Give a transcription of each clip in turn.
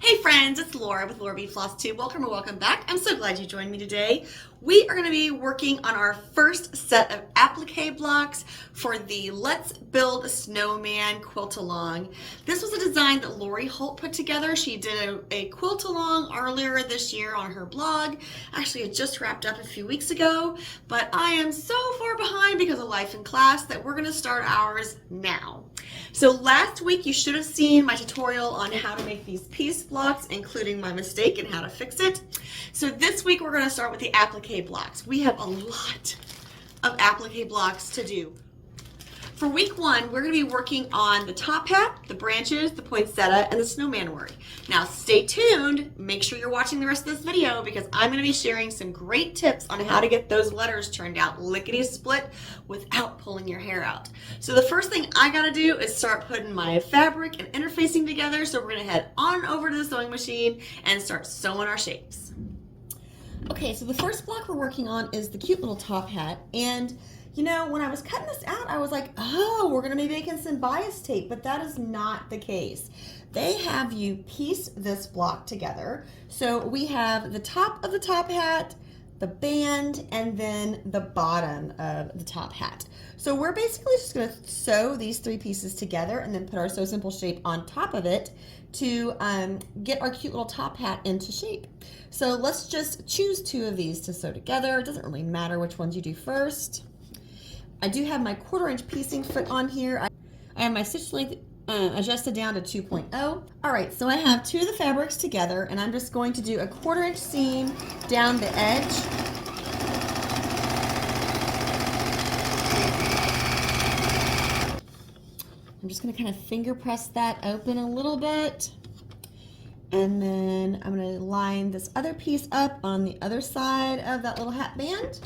Hey friends, it's Laura with Laura B Floss Tube. Welcome or welcome back. I'm so glad you joined me today. We are going to be working on our first set of applique blocks for the Let's Build a Snowman Quilt Along. This was a design that Lori Holt put together. She did a quilt along earlier this year on her blog. Actually, it just wrapped up a few weeks ago, but I am so far behind because of life and class that we're going to start ours now. So last week you should have seen my tutorial on how to make these piece blocks, including my mistake and how to fix it. So this week we're going to start with the applique blocks. We have a lot of applique blocks to do. For week one, we're going to be working on the top hat, the branches, the poinsettia, and the snowman worry. Now stay tuned. Make sure you're watching the rest of this video because I'm going to be sharing some great tips on how to get those letters turned out lickety-split without pulling your hair out. So the first thing I got to do is start putting my fabric and interfacing together. So we're going to head on over to the sewing machine and start sewing our shapes. Okay, so the first block we're working on is the cute little top hat. And you know, when I was cutting this out, I was like, oh, we're going to be making some bias tape, but that is not the case. They have you piece this block together. So we have the top of the top hat, the band, and then the bottom of the top hat. So we're basically just going to sew these three pieces together and then put our Sew Simple shape on top of it to get our cute little top hat into shape. So let's just choose two of these to sew together. It doesn't really matter which ones you do first. I do have my 1/4 inch piecing foot on here. I have my stitch length adjusted down to 2.0. All right, so I have two of the fabrics together and I'm just going to do a 1/4 inch seam down the edge. I'm just gonna kind of finger press that open a little bit. And then I'm gonna line this other piece up on the other side of that little hat band.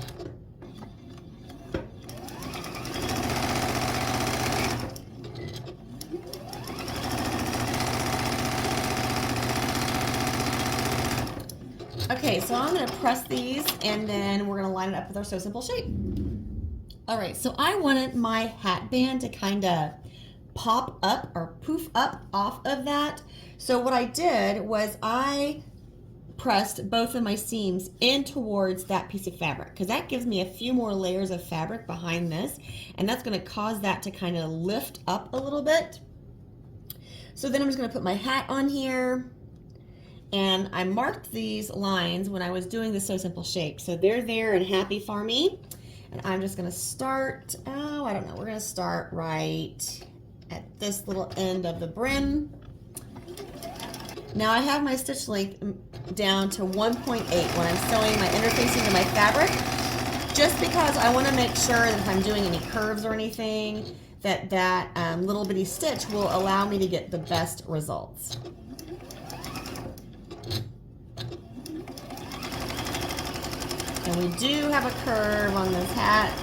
Okay, so I'm going to press these and then we're going to line it up with our Sew Simple shape. All right, so I wanted my hat band to kind of pop up or poof up off of that. So what I did was I pressed both of my seams in towards that piece of fabric because that gives me a few more layers of fabric behind this, and that's going to cause that to kind of lift up a little bit. So then I'm just going to put my hat on here. And I marked these lines when I was doing the Sew Simple shape. So they're there and happy for me. And I'm just gonna start, oh, I don't know, we're gonna start right at this little end of the brim. Now I have my stitch length down to 1.8 when I'm sewing my interfacing to my fabric, just because I wanna make sure that if I'm doing any curves or anything, that little bitty stitch will allow me to get the best results. And we do have a curve on this hat.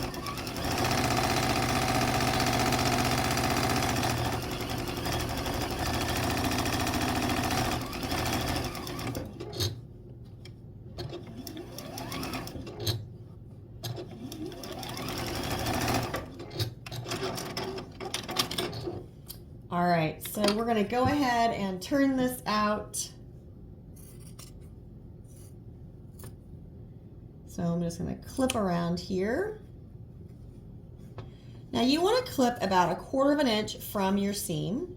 All right, so we're going to go ahead and turn this out. So I'm just going to clip around here. Now you want to clip about 1/4 inch from your seam.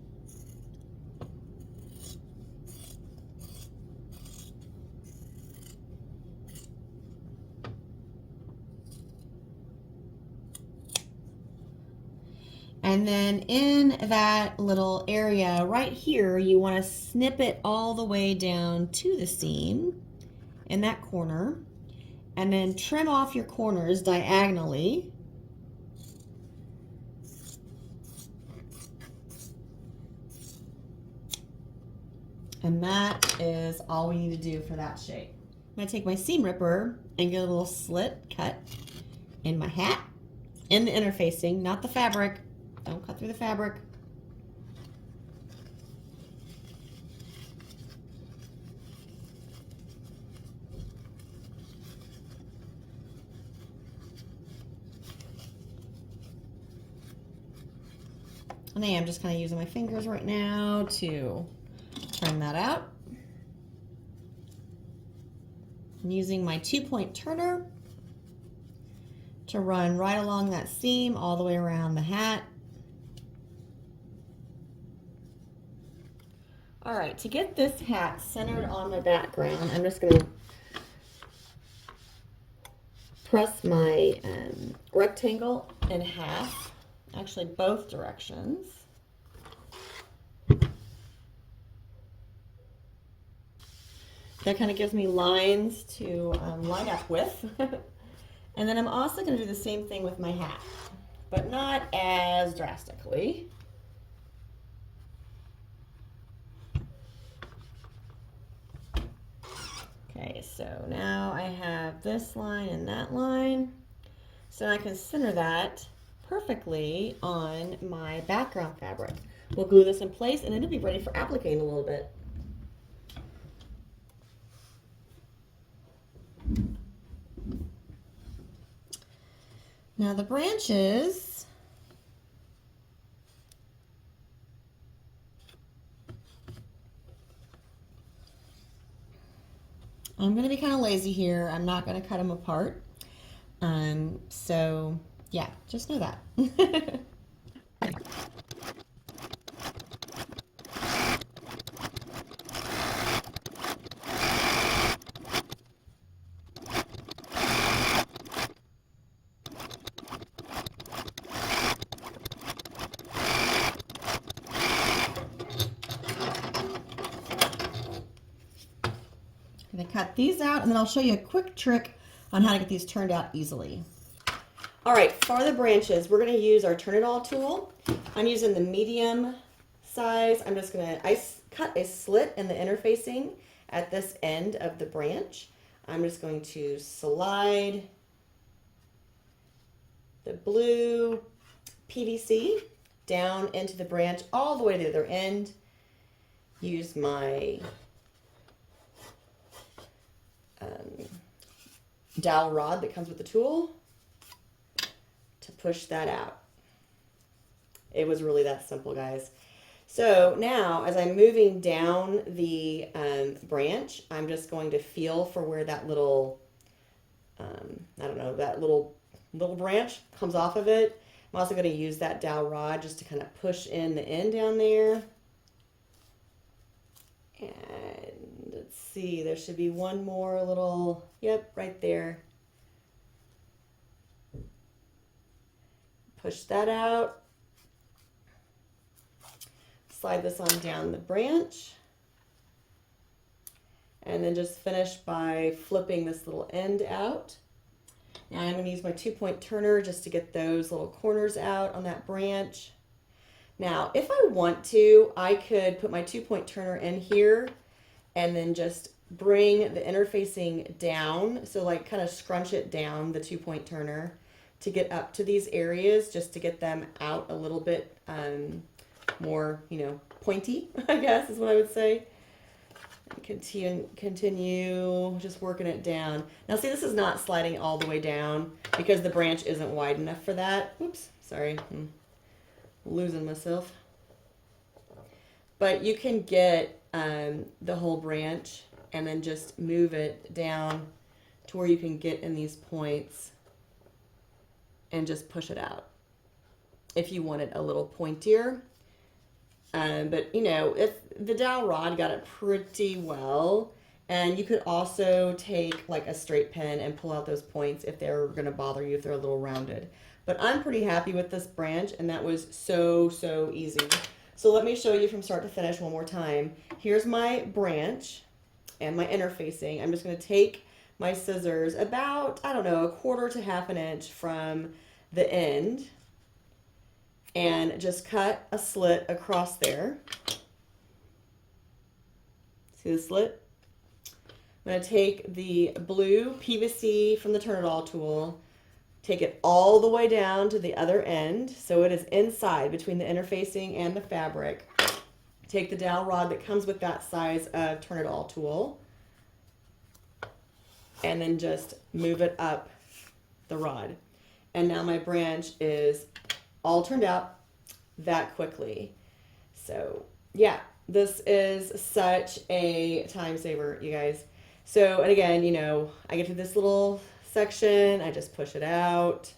And then in that little area right here, you want to snip it all the way down to the seam in that corner. And then trim off your corners diagonally. And that is all we need to do for that shape. I'm going to take my seam ripper and get a little slit cut in my hat, in the interfacing, not the fabric. Don't cut through the fabric. And I am just kind of using my fingers right now to trim that out. I'm using my 2-point turner to run right along that seam all the way around the hat. All right, to get this hat centered on my background, I'm just going to press my rectangle in half, actually both directions. That kind of gives me lines to line up with. And then I'm also going to do the same thing with my hat, but not as drastically. Okay, so now I have this line and that line. So I can center that perfectly on my background fabric. We'll glue this in place and it'll be ready for appliquing a little bit. Now the branches, I'm going to be kind of lazy here. I'm not going to cut them apart. So yeah, just know that. I'm going to cut these out and then I'll show you a quick trick on how to get these turned out easily. All right, for the branches, we're going to use our Turn It All tool. I'm using the medium size. I'm just going to cut a slit in the interfacing at this end of the branch. I'm just going to slide the blue PVC down into the branch all the way to the other end. Use my dowel rod that comes with the tool to push that out. It was really that simple, guys. So now as I'm moving down the branch, I'm just going to feel for where that little, I don't know, that little branch comes off of it. I'm also going to use that dowel rod just to kind of push in the end down there. And let's see, there should be one more little, yep, right there. Push that out. Slide this on down the branch. And then just finish by flipping this little end out. Now I'm going to use my 2-point turner just to get those little corners out on that branch. Now, if I want to, I could put my 2-point turner in here and then just bring the interfacing down. So like kind of scrunch it down, the 2-point turner, to get up to these areas, just to get them out a little bit more, you know, pointy, I guess is what I would say. Continue just working it down. Now see, this is not sliding all the way down because the branch isn't wide enough for that. Oops, sorry. Losing myself. But you can get the whole branch and then just move it down to where you can get in these points and just push it out if you want it a little pointier. But you know, if the dowel rod got it pretty well, and you could also take like a straight pen and pull out those points if they're going to bother you, if they're a little rounded. But I'm pretty happy with this branch, and that was so easy. So let me show you from start to finish one more time. Here's my branch and my interfacing. I'm just going to take my scissors about, I don't know, 1/4 to 1/2 inch from the end and just cut a slit across there. See the slit? I'm going to take the blue PVC from the Turn It All tool, take it all the way down to the other end so it is inside between the interfacing and the fabric. Take the dowel rod that comes with that size of Turn It All tool and then just move it up the rod. And now my branch is all turned out that quickly. So yeah, this is such a time saver, you guys. So, and again, you know, I get to this little section, I just push it out,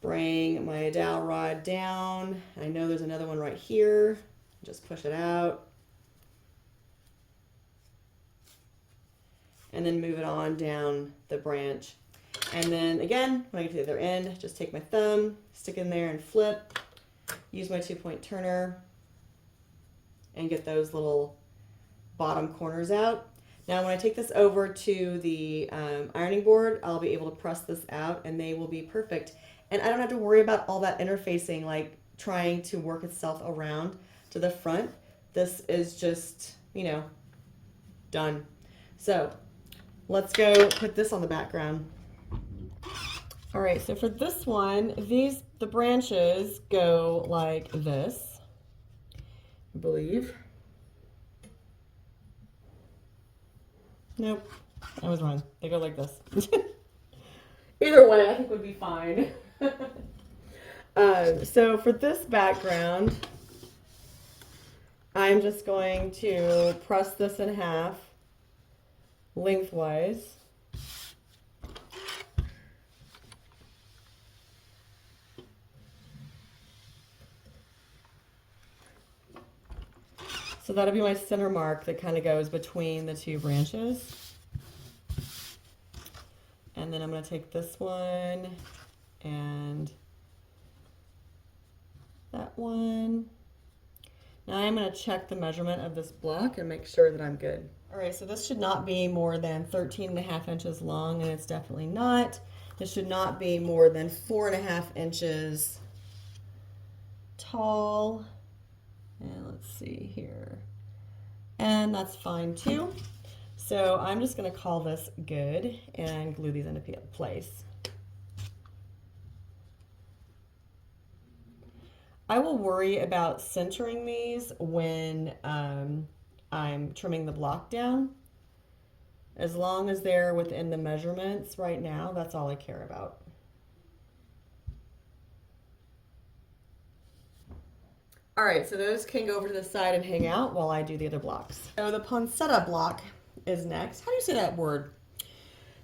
bring my dowel rod down. I know there's another one right here. Just push it out. And then move it on down the branch. And then again, when I get to the other end, just take my thumb, stick in there and flip, use my 2-point turner, and get those little bottom corners out. Now when I take this over to the ironing board, I'll be able to press this out and they will be perfect. And I don't have to worry about all that interfacing, like trying to work itself around to the front. This is just, you know, done. So let's go put this on the background. All right, so for this one, the branches go like this, I believe. Nope, I was wrong. They go like this. Either way, I think would be fine. So for this background, I'm just going to press this in half lengthwise. So that'll be my center mark that kind of goes between the two branches. And then I'm going to take this one and that one. Now I'm going to check the measurement of this block and make sure that I'm good. All right, so this should not be more than 13.5 inches long, and it's definitely not. This should not be more than 4.5 inches tall. And let's see here. And that's fine too. So I'm just going to call this good and glue these into place. I will worry about centering these when I'm trimming the block down. As long as they're within the measurements right now, that's all I care about. All right, so those can go over to the side and hang out while I do the other blocks. So the poinsettia block is next. How do you say that word?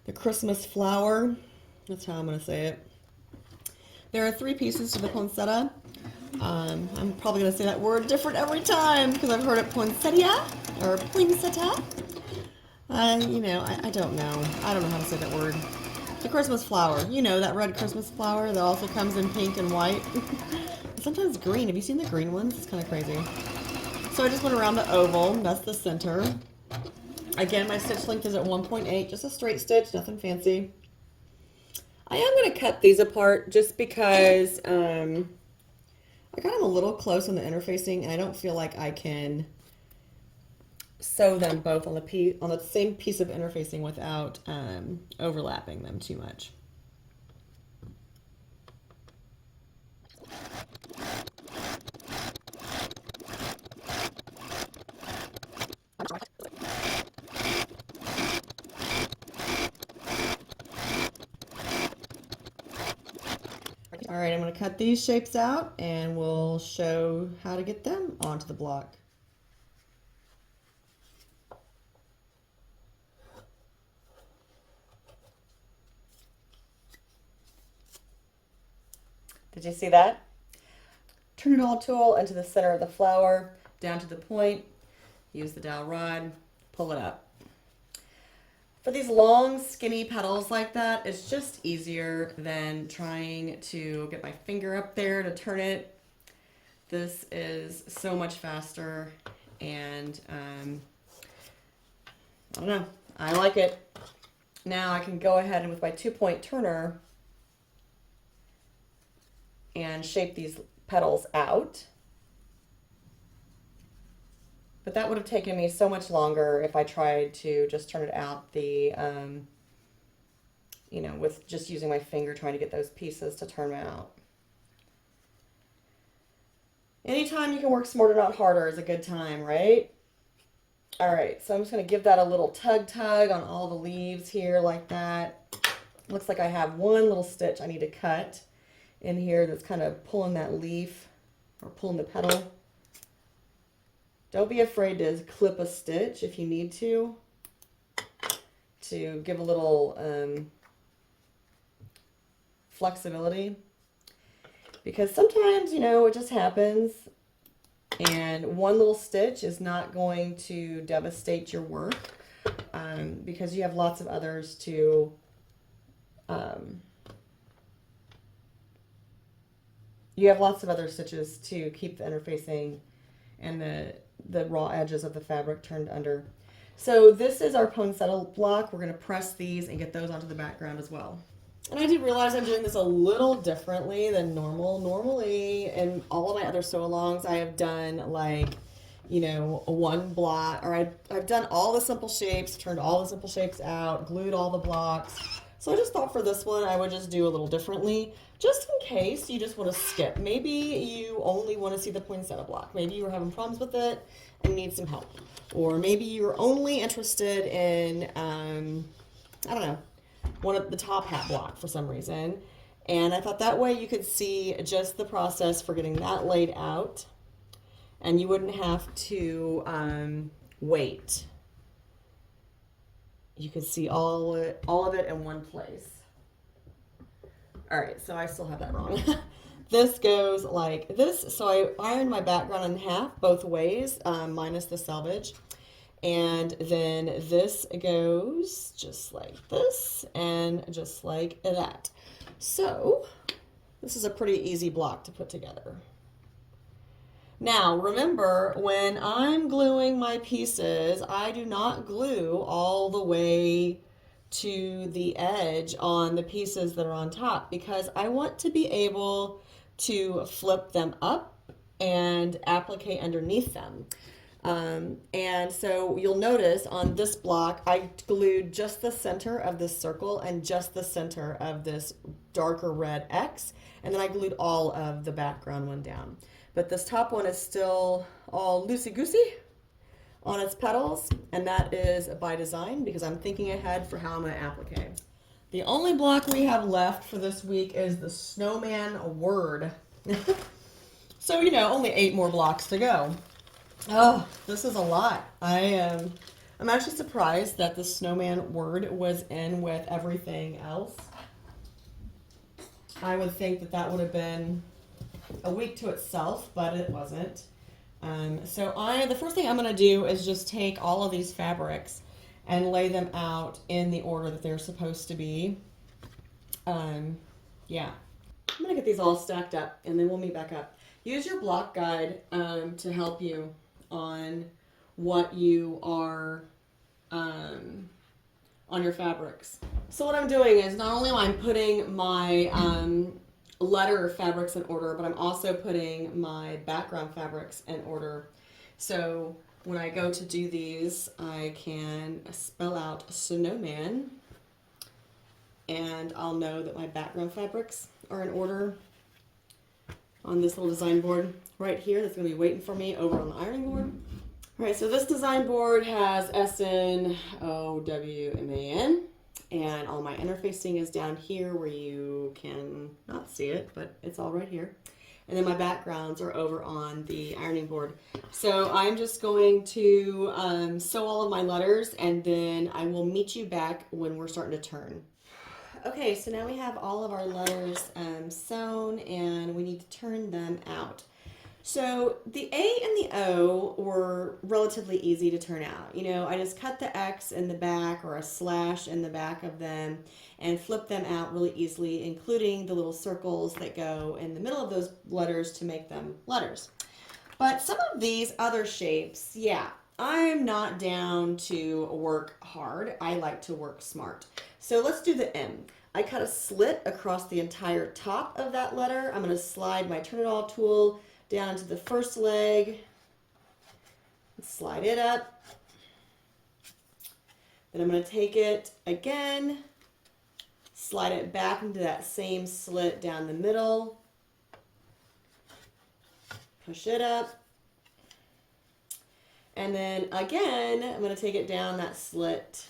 The Christmas flower. That's how I'm going to say it. There are 3 pieces to the poinsettia. I'm probably going to say that word different every time because I've heard it poinsettia or poinsettia. You know, I don't know. I don't know how to say that word. The Christmas flower. You know, that red Christmas flower that also comes in pink and white. Sometimes green. Have you seen the green ones? It's kind of crazy. So I just went around the oval. That's the center. Again, my stitch length is at 1.8. Just a straight stitch. Nothing fancy. I am going to cut these apart just because I got them a little close on the interfacing, and I don't feel like I can sew them both on the same piece of interfacing without overlapping them too much. All right, I'm going to cut these shapes out and we'll show how to get them onto the block. Did you see that? Turn it all tool into the center of the flower, down to the point, use the dowel rod, pull it up. For these long, skinny petals like that, it's just easier than trying to get my finger up there to turn it. This is so much faster, and I don't know, I like it. Now I can go ahead and with my 2-point turner and shape these petals out. But that would have taken me so much longer if I tried to just turn it out the, you know, with just using my finger trying to get those pieces to turn out. Anytime you can work smarter, not harder is a good time, right? All right, so I'm just going to give that a little tug on all the leaves here like that. Looks like I have one little stitch I need to cut in here that's kind of pulling that leaf or pulling the petal. Don't be afraid to clip a stitch if you need to. to give a little flexibility, because sometimes, you know, it just happens and one little stitch is not going to devastate your work, because you have lots of others to you have lots of other stitches to keep the interfacing and the raw edges of the fabric turned under. So this is our poinsettia block. We're going to press these and get those onto the background as well. And I do realize I'm doing this a little differently than normal. Normally, in all of my other sew-alongs, I have done like, you know, one block, or I've done all the simple shapes, turned all the simple shapes out, glued all the blocks. So I just thought for this one, I would just do a little differently, just in case you just want to skip. Maybe you only want to see the poinsettia block. Maybe you were having problems with it and need some help. Or maybe you're only interested in, I don't know, one of the top hat block for some reason. And I thought that way you could see just the process for getting that laid out, and you wouldn't have to wait. You could see all of it in one place. All right, so I still have that wrong. This goes like this. So I ironed my background in half both ways, minus the selvage. And then this goes just like this and just like that. So this is a pretty easy block to put together. Now remember, when I'm gluing my pieces, I do not glue all the way to the edge on the pieces that are on top, because I want to be able to flip them up and applique underneath them. And so you'll notice on this block, I glued just the center of this circle and just the center of this darker red X, and then I glued all of the background one down. But this top one is still all loosey-goosey on its petals, and that is by design, because I'm thinking ahead for how I'm going to applique. The only block we have left for this week is the Snowman word. So, you know, only 8 more blocks to go. Oh, this is a lot. I'm actually surprised that the snowman word was in with everything else. I would think that that would have been a week to itself, but it wasn't. So the first thing I'm going to do is just take all of these fabrics and lay them out in the order that they're supposed to be. Yeah. I'm going to get these all stacked up, and then we'll meet back up. Use your block guide to help you on what you are on your fabrics. So what I'm doing is not only am I putting my letter fabrics in order, but I'm also putting my background fabrics in order. So when I go to do these, I can spell out snowman, and I'll know that my background fabrics are in order on this little design board right here that's going to be waiting for me over on the ironing board. All right, so this design board has SNOWMAN, and all my interfacing is down here where you can not see it, but it's all right here. And then my backgrounds are over on the ironing board. So I'm just going to sew all of my letters, and then I will meet you back when we're starting to turn. Okay, so now we have all of our letters sewn, and we need to turn them out. So the A and the O were relatively easy to turn out. You know, I just cut the X in the back or a slash in the back of them and flip them out really easily, including the little circles that go in the middle of those letters to make them letters. But some of these other shapes, yeah, I'm not down to work hard. I like to work smart. So let's do the M. I cut a slit across the entire top of that letter. I'm going to slide my Turn It All tool down into the first leg, slide it up. Then I'm going to take it again, slide it back into that same slit down the middle, push it up, and then again I'm going to take it down that slit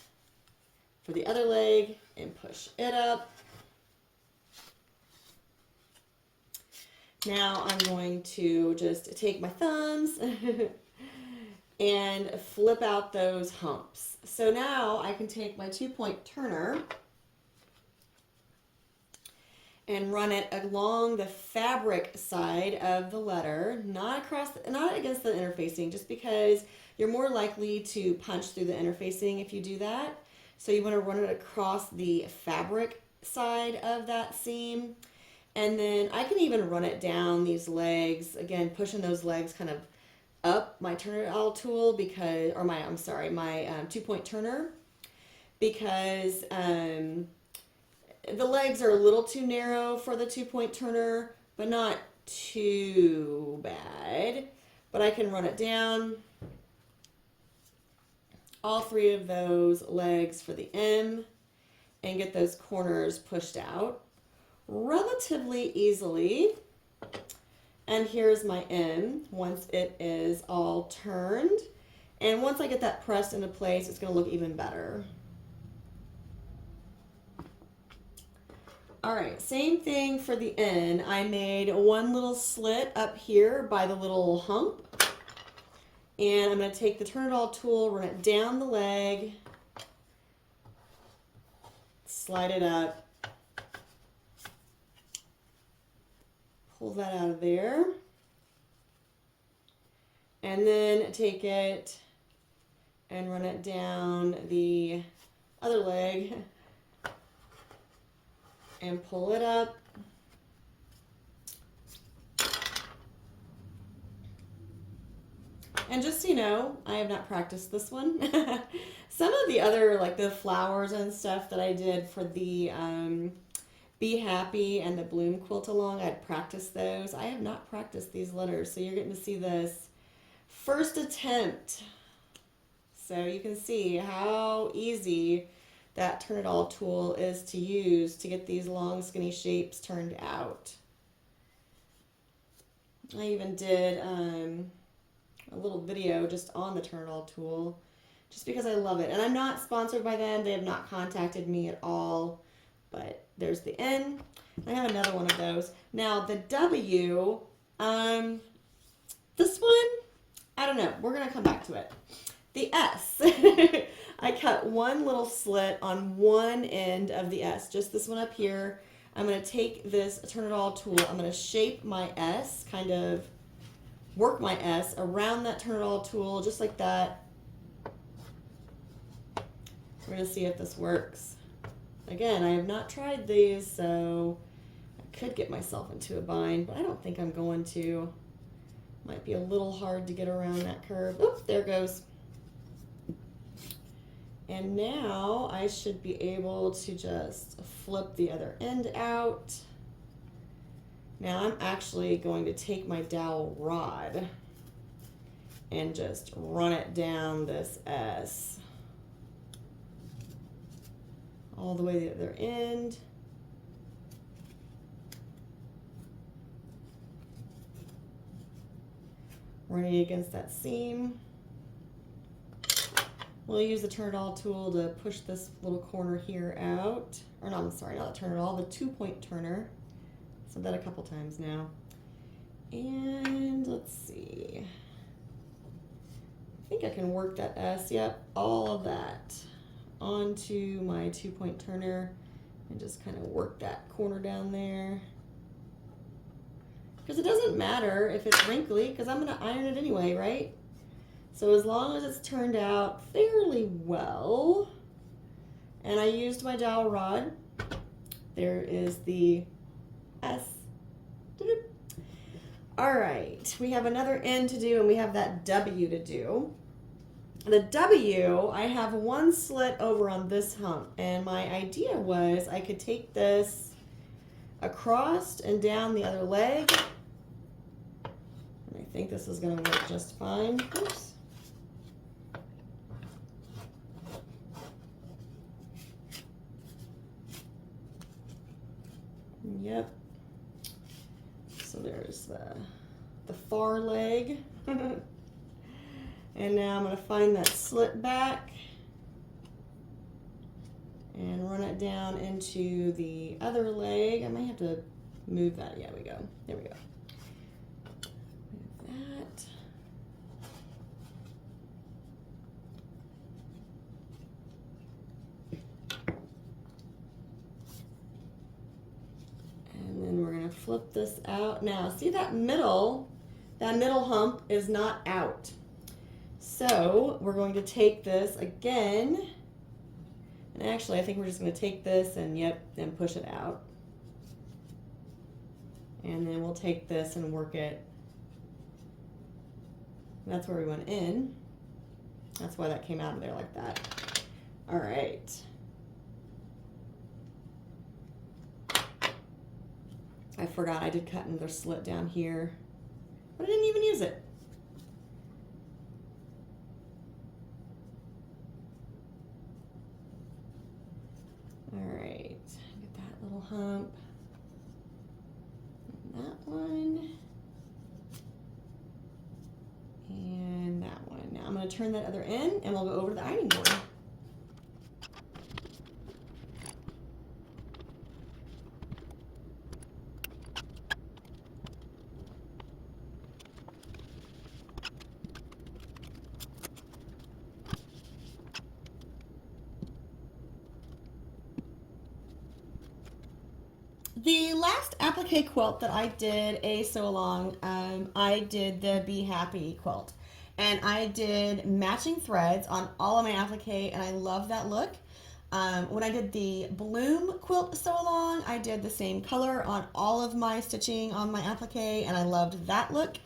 for the other leg and push it up. Now I'm going to just take my thumbs and flip out those humps. So now I can take my 2-point turner and run it along the fabric side of the letter, not against the interfacing, just because you're more likely to punch through the interfacing if you do that. So you want to run it across the fabric side of that seam. And then I can even run it down these legs, again, pushing those legs kind of up my turner tool because, or my 2-point turner, because the legs are a little too narrow for the 2-point turner, but not too bad. But I can run it down all 3 of those legs for the M and get those corners pushed out relatively easily. And here's my M once it is all turned. And once I get that pressed into place, it's going to look even better. All right, same thing for the N. I made one little slit up here by the little hump. And I'm going to take the Turn It All tool, run it down the leg, slide it up, pull that out of there, and then take it and run it down the other leg and pull it up. And just so you know, I have not practiced this one. Some of the other, like the flowers and stuff that I did for the Be Happy and the Bloom Quilt Along, I'd practiced those. I have not practiced these letters, so you're getting to see this first attempt. So you can see how easy that Turn It All tool is to use to get these long skinny shapes turned out. I even did a little video just on the Turn It All tool just because I love it. And I'm not sponsored by them. They have not contacted me at all. But there's the N. I have another one of those. Now the W, this one, I don't know. We're going to come back to it. The S. I cut one little slit on one end of the S, just this one up here. I'm going to take this Turn It All tool. I'm going to shape my S, kind of work my S around that Turn It All tool, just like that. We're going to see if this works. Again, I have not tried these, so I could get myself into a bind, but I don't think I'm going to. Might be a little hard to get around that curve. Oops, there it goes. And now I should be able to just flip the other end out. Now I'm actually going to take my dowel rod and just run it down this S all the way to the other end. Running against that seam. We'll use the Turn It All tool to push this little corner here out. Or no, I'm sorry, not the Turn It All, the 2-point turner. Said that a couple times now. And let's see. I think I can work that S, yep, all of that onto my 2-point turner and just kind of work that corner down there. Because it doesn't matter if it's wrinkly, because I'm going to iron it anyway, right? So as long as it's turned out fairly well, and I used my dowel rod, there is the S. All right, we have another N to do, and we have that W to do. The W, I have one slit over on this hump, and my idea was I could take this across and down the other leg. And I think this is going to work just fine. Oops. Yep. So there's the far leg. And now I'm going to find that slit back and run it down into the other leg. I might have to move that. Yeah, we go. There we go. Move that. flip this out. Now, see that middle hump is not out. So we're going to take this again, and actually I think we're just going to take this and and push it out. And then we'll take this and work it. That's where we went in. That's why that came out of there like that. All right. I forgot I did cut another slit down here, but I didn't even use it. All right, get that little hump. And that one. And that one. Now I'm going to turn that other end and we'll go over to the ironing board. The last applique quilt that I did a sew along, I did the Be Happy quilt. And I did matching threads on all of my applique, and I love that look. When I did the Bloom quilt sew along, I did the same color on all of my stitching on my applique, and I loved that look.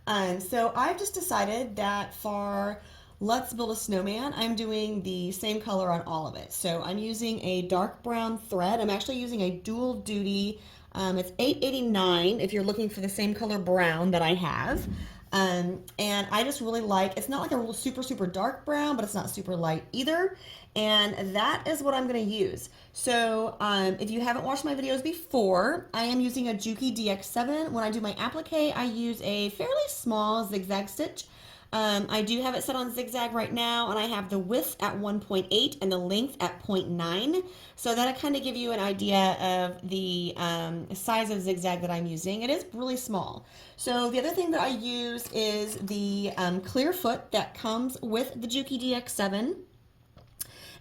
So I've just decided that for Let's Build a Snowman, I'm doing the same color on all of it. So I'm using a dark brown thread. I'm actually using a dual duty. It's $8.89 if you're looking for the same color brown that I have. And I just really like, it's not like a real super dark brown, but it's not super light either. And that is what I'm going to use. So if you haven't watched my videos before, I am using a Juki DX7. When I do my applique, I use a fairly small zigzag stitch. I do have it set on zigzag right now, and I have the width at 1.8 and the length at 0.9. So that'll kind of give you an idea of the size of zigzag that I'm using. It is really small. So the other thing that I use is the clear foot that comes with the Juki DX7.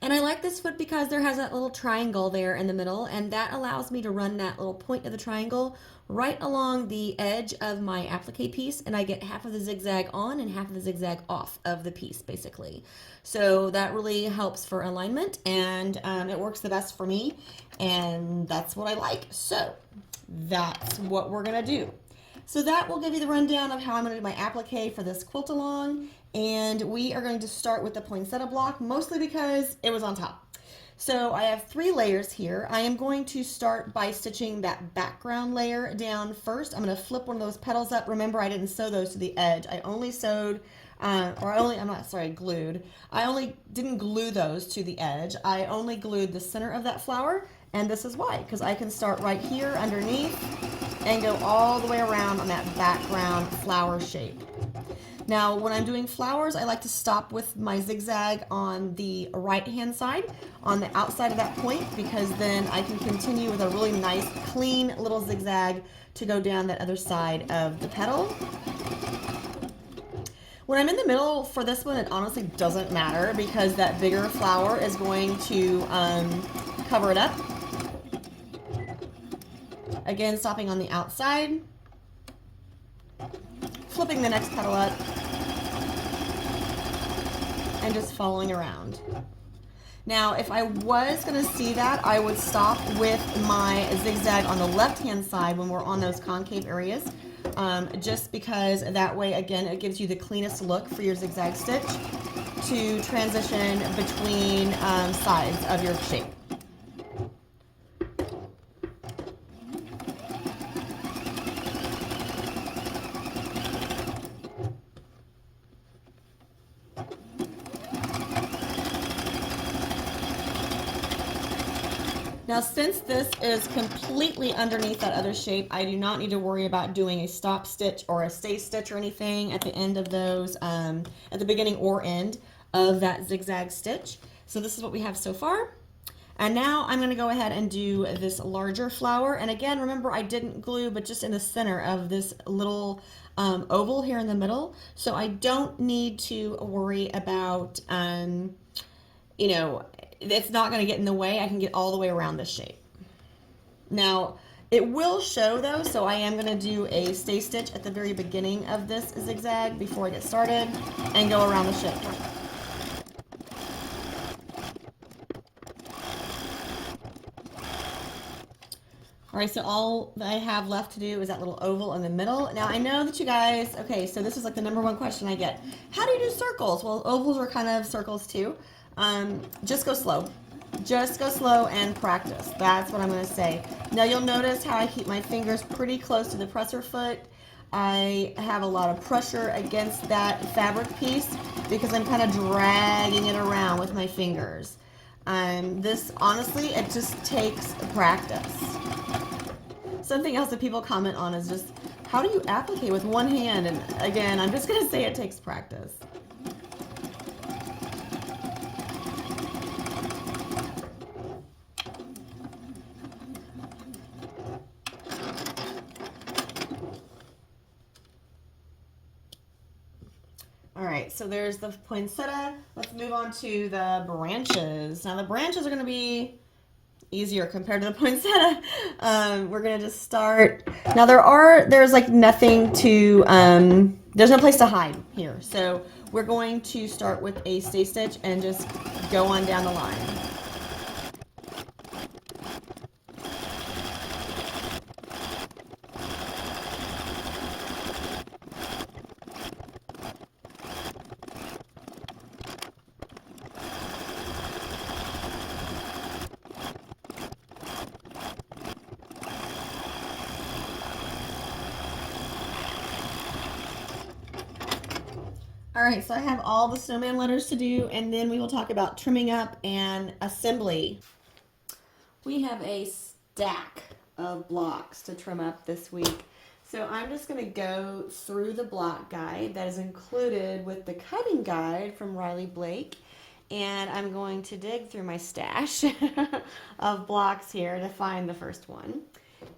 And I like this foot because there has that little triangle there in the middle, and that allows me to run that little point of the triangle right along the edge of my applique piece, and I get half of the zigzag on and half of the zigzag off of the piece, basically. So that really helps for alignment, and it works the best for me, and that's what I like. So that's what we're gonna do. So that will give you the rundown of how I'm going to do my applique for this quilt along. And we are going to start with the poinsettia block, mostly because it was on top. So I have 3 layers here. I am going to start by stitching that background layer down first. I'm going to flip one of those petals up. Remember, I didn't sew those to the edge. I only sewed, glued. I only didn't glue those to the edge. I only glued the center of that flower. And this is why, because I can start right here underneath and go all the way around on that background flower shape. Now, when I'm doing flowers, I like to stop with my zigzag on the right-hand side, on the outside of that point, because then I can continue with a really nice, clean little zigzag to go down that other side of the petal. When I'm in the middle for this one, it honestly doesn't matter because that bigger flower is going to cover it up. Again, stopping on the outside, flipping the next petal up, and just following around. Now, if I was going to see that, I would stop with my zigzag on the left-hand side when we're on those concave areas, just because that way, again, it gives you the cleanest look for your zigzag stitch to transition between sides of your shape. Now, since this is completely underneath that other shape, I do not need to worry about doing a stop stitch or a stay stitch or anything at the end of those, at the beginning or end of that zigzag stitch. So this is what we have so far. And now I'm going to go ahead and do this larger flower. And again, remember, I didn't glue, but just in the center of this little oval here in the middle. So I don't need to worry about, you know, it's not going to get in the way. I can get all the way around this shape. Now, It will show though, so I am gonna do a stay stitch at the very beginning of this zigzag before I get started and go around the shape. All right, so all that I have left to do is that little oval in the middle. Now I know that you guys, okay, so this is like the #1 question I get. How do you do circles? Well, ovals are kind of circles too. Just go slow. Just go slow and practice. That's what I'm gonna say. Now you'll notice how I keep my fingers pretty close to the presser foot. I have a lot of pressure against that fabric piece because I'm kind of dragging it around with my fingers. This, honestly, it just takes practice. Something else that people comment on is just, how do you applique with one hand? And again, I'm just gonna say it takes practice. All right, so there's the poinsettia. Let's move on to the branches. Now the branches are gonna be easier compared to the poinsettia. We're gonna just start. Now there's like nothing to, there's no place to hide here. So we're going to start with a stay stitch and just go on down the line. All right, so I have all the snowman letters to do, and then we will talk about trimming up and assembly. We have a stack of blocks to trim up this week. So I'm just gonna go through the block guide that is included with the cutting guide from Riley Blake. And I'm going to dig through my stash of blocks here to find the first one.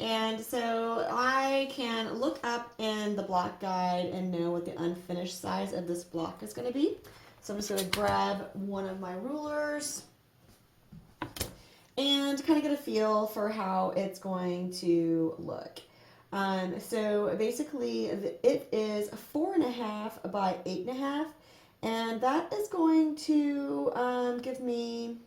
And so I can look up in the block guide and know what the unfinished size of this block is going to be. So I'm just going to grab one of my rulers and kind of get a feel for how it's going to look. So basically it is 4.5 by 8.5, and that is going to give me,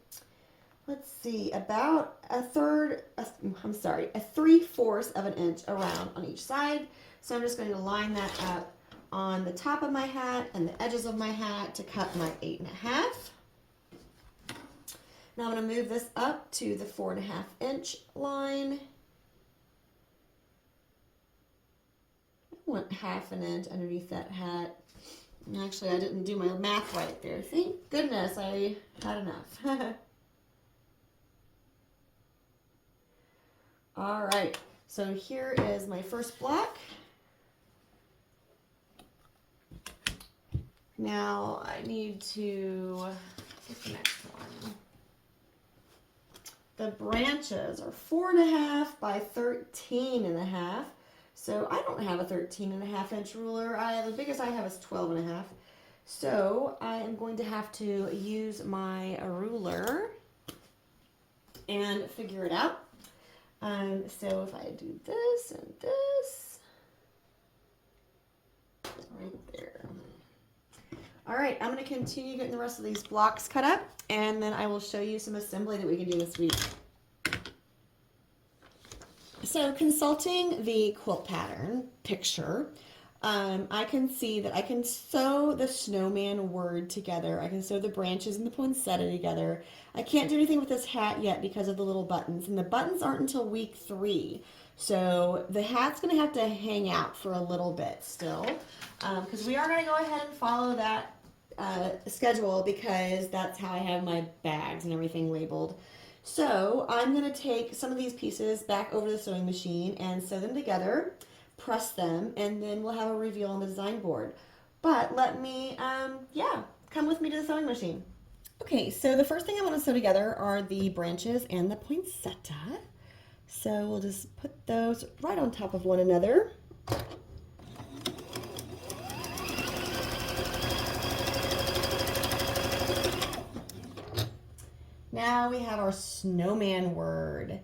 let's see, about a 3/4 of an inch around on each side. So I'm just going to line that up on the top of my hat and the edges of my hat to cut my 8.5. Now I'm going to move this up to the 4.5 inch line. I want 1/2 inch underneath that hat. Actually, I didn't do my math right there. Thank goodness I had enough. All right, so here is my first block. Now I need to get the next one. The branches are 4.5 by 13.5. So I don't have a 13.5 inch ruler. The biggest I have is 12.5. So I am going to have to use my ruler and figure it out. So if I do this and this, right there. All right, I'm going to continue getting the rest of these blocks cut up, and then I will show you some assembly that we can do this week. So consulting the quilt pattern picture, I can see that I can sew the snowman word together. I can sew the branches and the poinsettia together. I can't do anything with this hat yet because of the little buttons, and the buttons aren't until week 3. So the hat's going to have to hang out for a little bit still, because we are going to go ahead and follow that schedule, because that's how I have my bags and everything labeled. So I'm going to take some of these pieces back over the sewing machine and sew them together, press them, and then we'll have a reveal on the design board. But let me, come with me to the sewing machine. Okay, so the first thing I want to sew together are the branches and the poinsettia. So we'll just put those right on top of one another. Now we have our snowman word.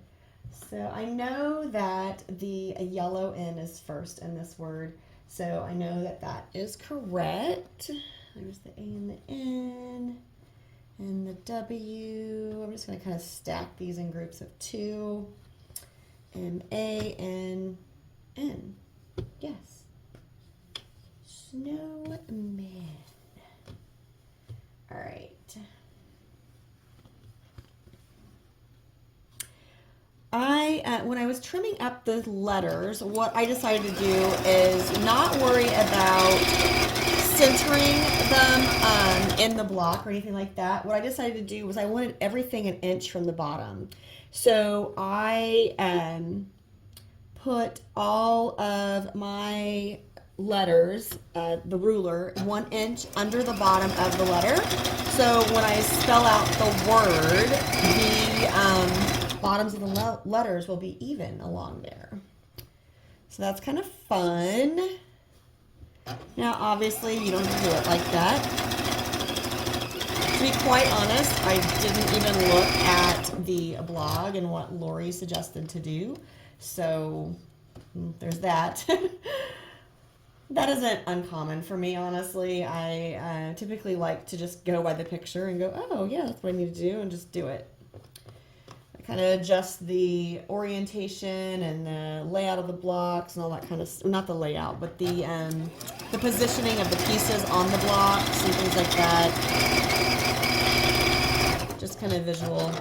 So I know that the yellow N is first in this word. So I know that that is correct. There's the A and the N and the W. I'm just going to kind of stack these in groups of 2. M-A-N-N. Yes. Snowman. All right. When I was trimming up the letters, what I decided to do is not worry about centering them in the block or anything like that. What I decided to do was I wanted everything an inch from the bottom. So I put all of my letters, the ruler, 1 inch under the bottom of the letter. So when I spell out the word, the bottoms of the letters will be even along there. So that's kind of fun. Now, obviously, you don't have to do it like that. To be quite honest, I didn't even look at the blog and what Lori suggested to do. So there's that. That isn't uncommon for me, honestly. I typically like to just go by the picture and go, oh, yeah, that's what I need to do, and just do it. I kind of adjust the orientation and the layout of the blocks and all that kind of, not the layout, but the positioning of the pieces on the blocks and things like that. Just kind of visual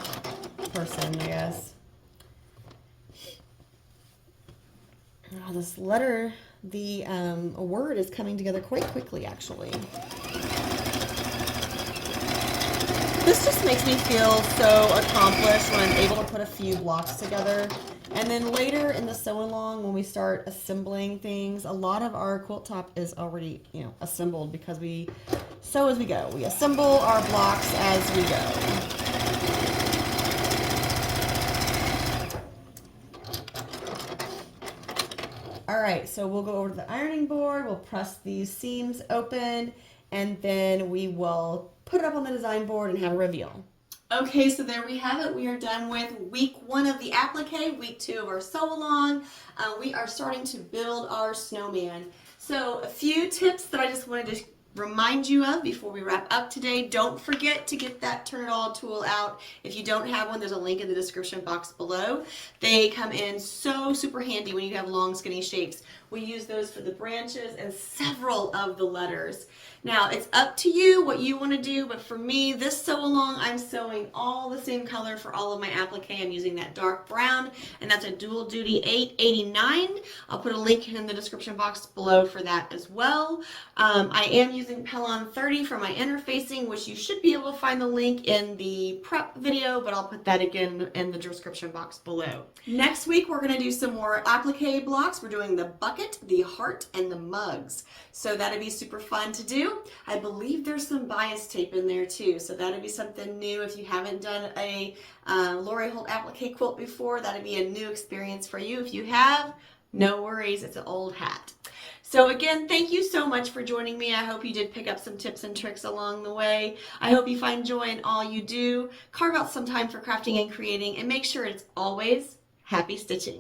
person, I guess. Oh, this letter, the word is coming together quite quickly, actually. This just makes me feel so accomplished when I'm able to put a few blocks together. And then later in the sew-along, when we start assembling things, a lot of our quilt top is already, assembled because we sew as we go. We assemble our blocks as we go. All right, so we'll go over to the ironing board, we'll press these seams open, and then we will put it up on the design board and have a reveal. Okay, so there we have it. We are done with week 1 of the applique, week 2 of our sew-along. We are starting to build our snowman. So a few tips that I just wanted to remind you of before we wrap up today. Don't forget to get that Turn It All tool out. If you don't have one, there's a link in the description box below. They come in so super handy when you have long skinny shapes. We use those for the branches and several of the letters. Now, it's up to you what you want to do, but for me, this sew-along, I'm sewing all the same color for all of my applique. I'm using that dark brown, and that's a dual duty 889. I'll put a link in the description box below for that as well. I am using Pellon 30 for my interfacing, which you should be able to find the link in the prep video, but I'll put that again in the description box below. Next week, we're going to do some more applique blocks. We're doing the bucket, the heart, and the mugs. So that'll be super fun to do. I believe there's some bias tape in there too, so that'll be something new. If you haven't done a Lori Holt applique quilt before, that'll be a new experience for you. If you have, no worries, it's an old hat. So again, thank you so much for joining me. I hope you did pick up some tips and tricks along the way. I hope you find joy in all you do. Carve out some time for crafting and creating, and make sure it's always happy stitching.